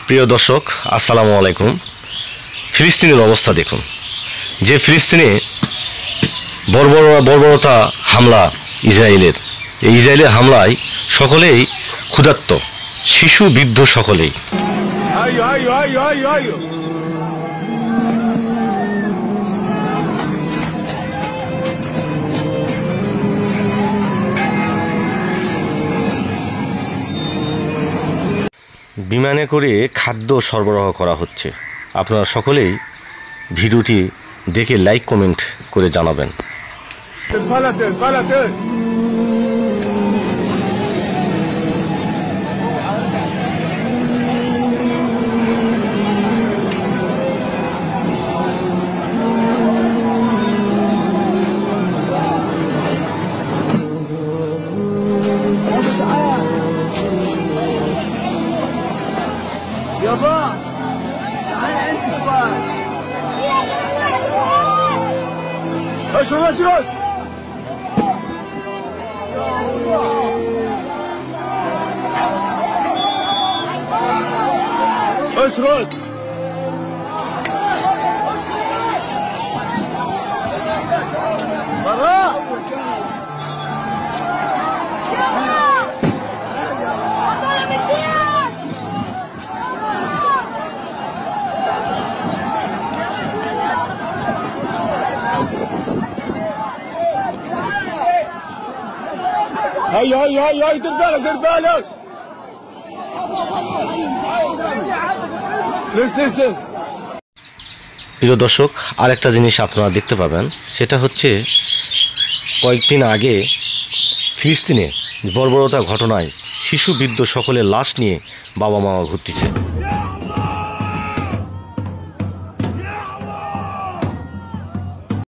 প্রিয় দর্শক আসসালামু আলাইকুম। ফিলিস্তিনের অবস্থা দেখুন, যে ফিলিস্তিনে বর্বরতা হামলা ইসরায়েলের, এই ইসরায়েলের হামলায় সকলেই ক্ষুধার্ত, শিশু বৃদ্ধ সকলেই। বিমানে করে খাদ্য সরবরাহ করা হচ্ছে। আপনারা সকলেই ভিডিওটি দেখে লাইক কমেন্ট করে জানাবেন। يابا تعال انت بقى اشرد اشرد اشرد براء هاي هاي هاي هاي دير بالك دير بالك لسه প্রিয় দর্শক, আরেকটা জিনিস আপনারা দেখতে পাবেন, সেটা হচ্ছে কয়েকদিন আগে ফিলিস্তিনে বর্বরতা ঘটনায় শিশু বৃদ্ধ সকলের লাশ নিয়ে বাবা মা ঘুরতেছে।